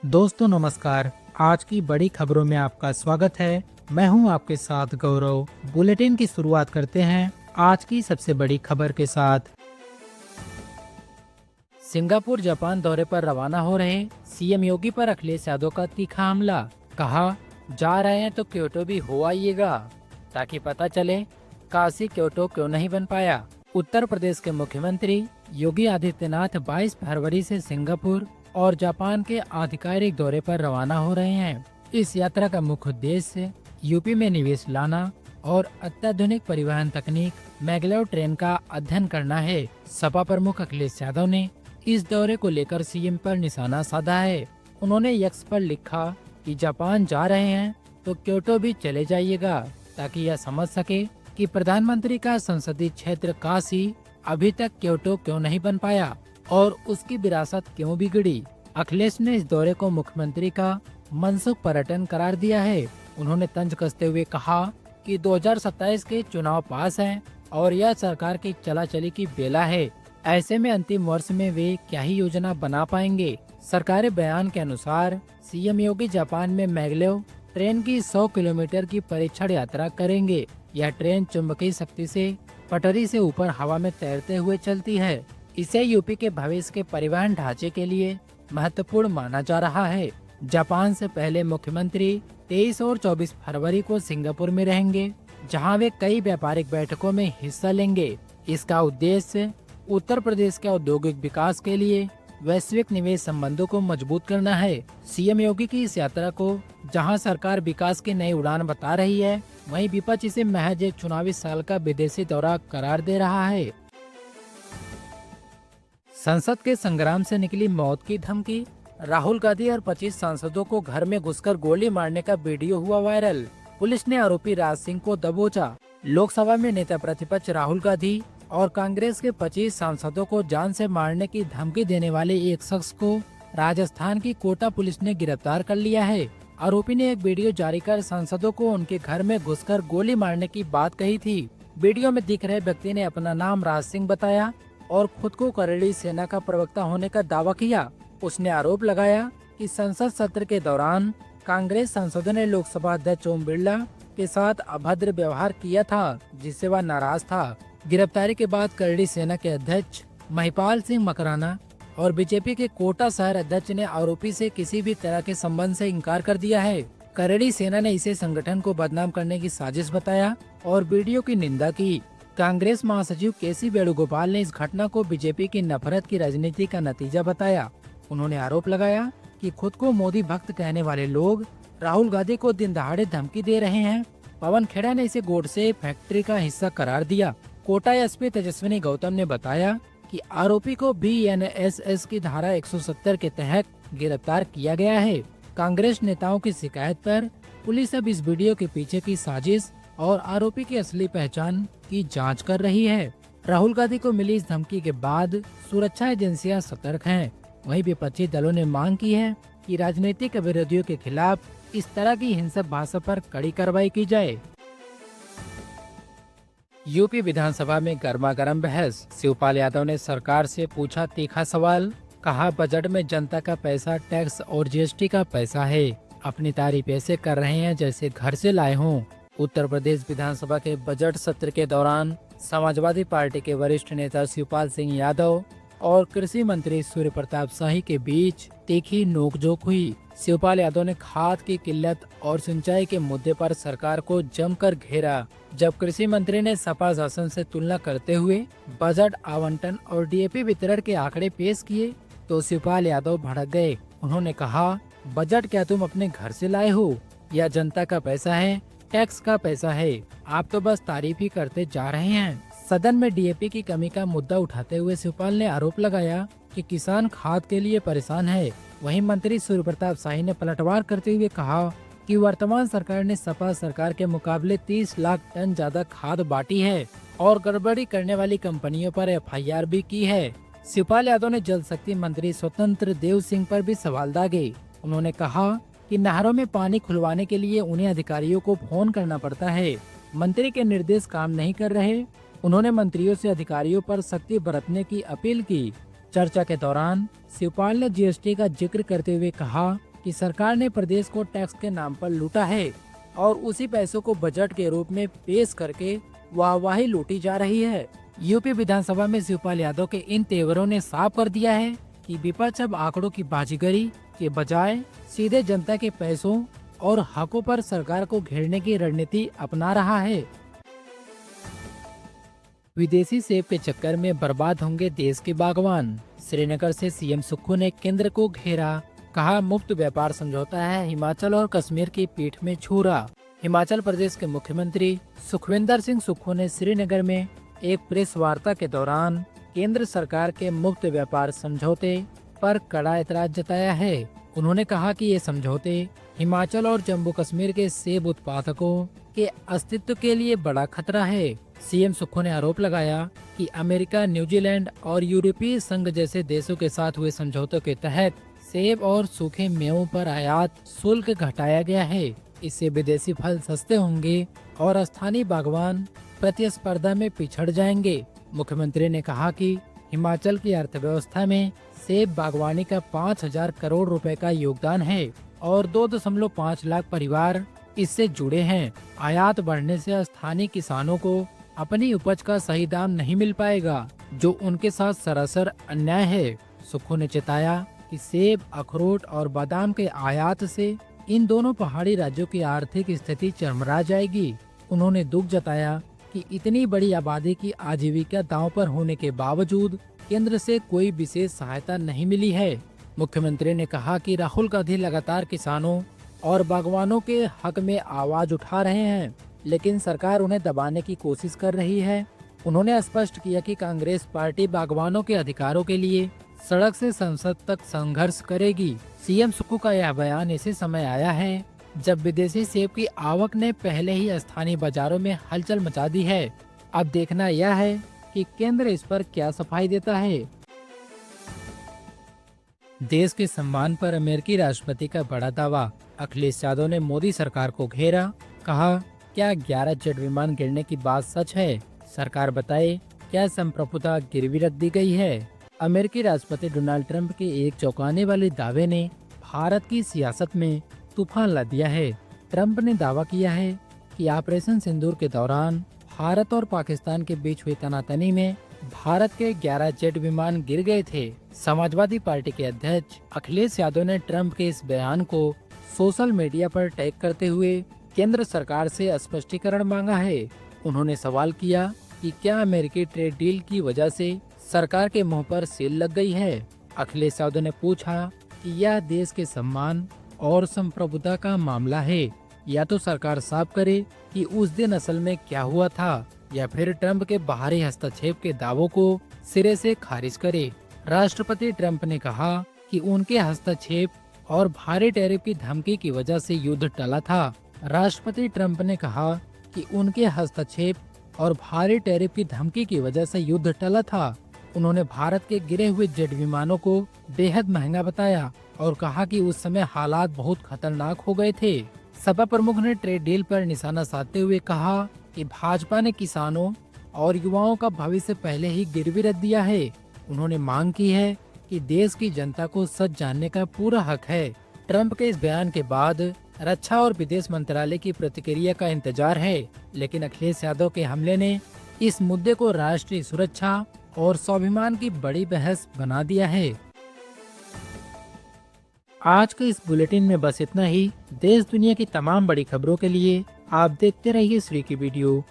दोस्तों नमस्कार। आज की बड़ी खबरों में आपका स्वागत है। मैं हूं आपके साथ गौरव। बुलेटिन की शुरुआत करते हैं आज की सबसे बड़ी खबर के साथ। सिंगापुर जापान दौरे पर रवाना हो रहे सीएम योगी पर अखिलेश यादव का तीखा हमला। कहा, जा रहे हैं तो क्योटो भी हो आइएगा ताकि पता चले काशी क्योटो क्यों नहीं बन पाया। उत्तर प्रदेश के मुख्यमंत्री योगी आदित्यनाथ 22 फरवरी से सिंगापुर और जापान के आधिकारिक दौरे पर रवाना हो रहे हैं। इस यात्रा का मुख्य उद्देश्य यूपी में निवेश लाना और अत्याधुनिक परिवहन तकनीक मैगलेव ट्रेन का अध्ययन करना है। सपा प्रमुख अखिलेश यादव ने इस दौरे को लेकर सीएम पर निशाना साधा है। उन्होंने एक्स पर लिखा कि जापान जा रहे हैं तो क्योटो भी चले जाइएगा ताकि यह समझ सके कि प्रधानमंत्री का संसदीय क्षेत्र काशी अभी तक क्योटो क्यों नहीं बन पाया और उसकी विरासत क्यों बिगड़ी। अखिलेश ने इस दौरे को मुख्यमंत्री का मनसुख पर्यटन करार दिया है। उन्होंने तंज कसते हुए कहा कि 2027 के चुनाव पास हैं और यह सरकार की चलाचली की बेला है। ऐसे में अंतिम वर्ष में वे क्या ही योजना बना पाएंगे। सरकारी बयान के अनुसार सीएम योगी जापान में मैगलेव ट्रेन की 100 किलोमीटर की परीक्षण यात्रा करेंगे। यह ट्रेन चुंबकीय शक्ति से पटरी से ऊपर हवा में तैरते हुए चलती है। इसे यूपी के भविष्य के परिवहन ढांचे के लिए महत्वपूर्ण माना जा रहा है। जापान से पहले मुख्यमंत्री 23 और 24 फरवरी को सिंगापुर में रहेंगे, जहां वे कई व्यापारिक बैठकों में हिस्सा लेंगे। इसका उद्देश्य उत्तर प्रदेश के औद्योगिक विकास के लिए वैश्विक निवेश संबंधों को मजबूत करना है। सीएम योगी की इस यात्रा को जहां सरकार विकास की नई उड़ान बता रही है, वहीं विपक्ष इसे महज एक चुनावी साल का विदेशी दौरा करार दे रहा है। संसद के संग्राम से निकली मौत की धमकी। राहुल गांधी और 25 सांसदों को घर में घुसकर गोली मारने का वीडियो हुआ वायरल। पुलिस ने आरोपी राज सिंह को दबोचा। लोकसभा में नेता प्रतिपक्ष राहुल गांधी और कांग्रेस के 25 सांसदों को जान से मारने की धमकी देने वाले एक शख्स को राजस्थान की कोटा पुलिस ने गिरफ्तार कर लिया है। आरोपी ने एक वीडियो जारी कर सांसदों को उनके घर में घुसकर गोली मारने की बात कही थी। वीडियो में दिख रहे व्यक्ति ने अपना नाम राज सिंह बताया और खुद को करेली सेना का प्रवक्ता होने का दावा किया। उसने आरोप लगाया कि संसद सत्र के दौरान कांग्रेस सांसदों ने लोकसभा अध्यक्ष ओम बिरला के साथ अभद्र व्यवहार किया था, जिससे वह नाराज था। गिरफ्तारी के बाद करेली सेना के अध्यक्ष महिपाल सिंह मकराना और बीजेपी के कोटा शहर अध्यक्ष ने आरोपी से किसी भी तरह के संबंध से इनकार कर दिया है। करेली सेना ने इसे संगठन को बदनाम करने की साजिश बताया और वीडियो की निंदा की। कांग्रेस महासचिव केसी वेणुगोपाल ने इस घटना को बीजेपी की नफरत की राजनीति का नतीजा बताया। उन्होंने आरोप लगाया कि खुद को मोदी भक्त कहने वाले लोग राहुल गांधी को दिन दहाड़े धमकी दे रहे हैं। पवन खेड़ा ने इसे गोडसे फैक्ट्री का हिस्सा करार दिया। कोटा एसपी तेजस्विनी गौतम ने बताया कि आरोपी को बीएनएसएस की धारा 170 के तहत गिरफ्तार किया गया है। कांग्रेस नेताओं की शिकायत पर पुलिस अब इस वीडियो के पीछे की साजिश और आरोपी की असली पहचान की जांच कर रही है। राहुल गांधी को मिली इस धमकी के बाद सुरक्षा एजेंसियां सतर्क हैं। वहीं विपक्षी दलों ने मांग की है कि राजनीतिक विरोधियों के खिलाफ इस तरह की हिंसक भाषा पर कड़ी कार्रवाई की जाए। यूपी विधानसभा में गर्मागर्म बहस। शिवपाल यादव ने सरकार से पूछा तीखा सवाल। कहा, बजट में जनता का पैसा टैक्स और जीएसटी का पैसा है। अपनी तारीफ ऐसे कर रहे हैं जैसे घर से लाए हों। उत्तर प्रदेश विधानसभा के बजट सत्र के दौरान समाजवादी पार्टी के वरिष्ठ नेता शिवपाल सिंह यादव और कृषि मंत्री सूर्य प्रताप शाही के बीच तीखी नोकझोंक हुई। शिवपाल यादव ने खाद की किल्लत और सिंचाई के मुद्दे पर सरकार को जमकर घेरा। जब कृषि मंत्री ने सपा शासन से तुलना करते हुए बजट आवंटन और डीएपी वितरण के आंकड़े पेश किए तो शिवपाल यादव भड़क गए। उन्होंने कहा, बजट क्या तुम अपने घर से लाए हो? यह जनता का पैसा है, टैक्स का पैसा है। आप तो बस तारीफ ही करते जा रहे हैं। सदन में डीएपी की कमी का मुद्दा उठाते हुए शिवपाल ने आरोप लगाया कि किसान खाद के लिए परेशान है। वहीं मंत्री सूर्य प्रताप शाही ने पलटवार करते हुए कहा कि वर्तमान सरकार ने सपा सरकार के मुकाबले 30 लाख टन ज्यादा खाद बांटी है और गड़बड़ी करने वाली कंपनियों पर एफआईआर भी की है। शिवपाल यादव ने जल शक्ति मंत्री स्वतंत्र देव सिंह पर भी सवाल दागे। उन्होंने कहा कि नहरों में पानी खुलवाने के लिए उन्हें अधिकारियों को फोन करना पड़ता है। मंत्री के निर्देश काम नहीं कर रहे। उन्होंने मंत्रियों से अधिकारियों पर सख्ती बरतने की अपील की। चर्चा के दौरान शिवपाल ने जीएसटी का जिक्र करते हुए कहा कि सरकार ने प्रदेश को टैक्स के नाम पर लूटा है और उसी पैसों को बजट के रूप में पेश करके वाहवाही लूटी जा रही है। यूपी विधानसभा में शिवपाल यादव के इन तेवरों ने साफ कर दिया है कि विपक्ष अब आंकड़ों की बाजीगरी के बजाय सीधे जनता के पैसों और हकों पर सरकार को घेरने की रणनीति अपना रहा है। विदेशी सेब के चक्कर में बर्बाद होंगे देश के बागवान। श्रीनगर से सीएम सुक्खू ने केंद्र को घेरा, कहा मुफ्त व्यापार समझौता है हिमाचल और कश्मीर की पीठ में छुरा। हिमाचल प्रदेश के मुख्यमंत्री सुखविंदर सिंह सुक्खू ने श्रीनगर में एक प्रेस वार्ता के दौरान केंद्र सरकार के मुफ्त व्यापार समझौते पर कड़ा एतराज जताया है। उन्होंने कहा कि ये समझौते हिमाचल और जम्मू कश्मीर के सेब उत्पादकों के अस्तित्व के लिए बड़ा खतरा है। सीएम सुक्खू ने आरोप लगाया कि अमेरिका, न्यूजीलैंड और यूरोपीय संघ जैसे देशों के साथ हुए समझौतों के तहत सेब और सूखे मेवों पर आयात शुल्क घटाया गया है। इससे विदेशी फल सस्ते होंगे और स्थानीय बागवान प्रतिस्पर्धा में पिछड़ जाएंगे। मुख्यमंत्री ने कहा कि हिमाचल की अर्थव्यवस्था में सेब बागवानी का 5,000 करोड़ रुपए का योगदान है और 2.5 लाख परिवार इससे जुड़े हैं। आयात बढ़ने से स्थानीय किसानों को अपनी उपज का सही दाम नहीं मिल पाएगा, जो उनके साथ सरासर अन्याय है। सुक्खू ने चेताया कि सेब, अखरोट और बादाम के आयात से इन दोनों पहाड़ी राज्यों की आर्थिक स्थिति चरमरा जाएगी। उन्होंने दुख जताया कि इतनी बड़ी आबादी की आजीविका दांव पर होने के बावजूद केंद्र से कोई विशेष सहायता नहीं मिली है। मुख्यमंत्री ने कहा कि राहुल गांधी लगातार किसानों और बागवानों के हक में आवाज उठा रहे हैं, लेकिन सरकार उन्हें दबाने की कोशिश कर रही है। उन्होंने स्पष्ट किया कि कांग्रेस पार्टी बागवानों के अधिकारों के लिए सड़क से संसद तक संघर्ष करेगी। सीएम सुक्खू का यह बयान ऐसे समय आया है जब विदेशी सेब की आवक ने पहले ही स्थानीय बाजारों में हलचल मचा दी है। अब देखना यह है कि केंद्र इस पर क्या सफाई देता है। देश के सम्मान पर अमेरिकी राष्ट्रपति का बड़ा दावा। अखिलेश यादव ने मोदी सरकार को घेरा, कहा क्या 11 जेट विमान गिरने की बात सच है? सरकार बताए क्या संप्रभुता गिरवी रख दी गई है? अमेरिकी राष्ट्रपति डोनाल्ड ट्रंप के एक चौंकाने वाले दावे ने भारत की सियासत में तूफान ला दिया है। ट्रंप ने दावा किया है कि ऑपरेशन सिंदूर के दौरान भारत और पाकिस्तान के बीच हुई तनातनी में भारत के 11 जेट विमान गिर गए थे। समाजवादी पार्टी के अध्यक्ष अखिलेश यादव ने ट्रंप के इस बयान को सोशल मीडिया पर टैग करते हुए केंद्र सरकार से स्पष्टीकरण मांगा है। उन्होंने सवाल किया कि क्या अमेरिकी ट्रेड डील की वजह से सरकार के मुंह पर सील लग गई है। अखिलेश यादव ने पूछा कि यह देश के सम्मान और संप्रभुता का मामला है, या तो सरकार साफ करे कि उस दिन असल में क्या हुआ था, या फिर ट्रंप के बाहरी हस्तक्षेप के दावों को सिरे से खारिज करे। राष्ट्रपति ट्रंप ने कहा कि उनके हस्तक्षेप और भारी टैरिफ की धमकी की वजह से युद्ध टला था। राष्ट्रपति ट्रंप ने कहा कि उनके हस्तक्षेप और भारी टैरिफ की धमकी की वजह से युद्ध टला था। उन्होंने भारत के गिरे हुए जेट विमानों को बेहद महंगा बताया और कहा कि उस समय हालात बहुत खतरनाक हो गए थे। सपा प्रमुख ने ट्रेड डील पर निशाना साधते हुए कहा कि भाजपा ने किसानों और युवाओं का भविष्य पहले ही गिरवी रख दिया है। उन्होंने मांग की है कि देश की जनता को सच जानने का पूरा हक है। ट्रंप के इस बयान के बाद रक्षा और विदेश मंत्रालय की प्रतिक्रिया का इंतजार है, लेकिन अखिलेश यादव के हमले ने इस मुद्दे को राष्ट्रीय सुरक्षा और स्वाभिमान की बड़ी बहस बना दिया है। आज के इस बुलेटिन में बस इतना ही। देश दुनिया की तमाम बड़ी खबरों के लिए आप देखते रहिए श्री की वीडियो।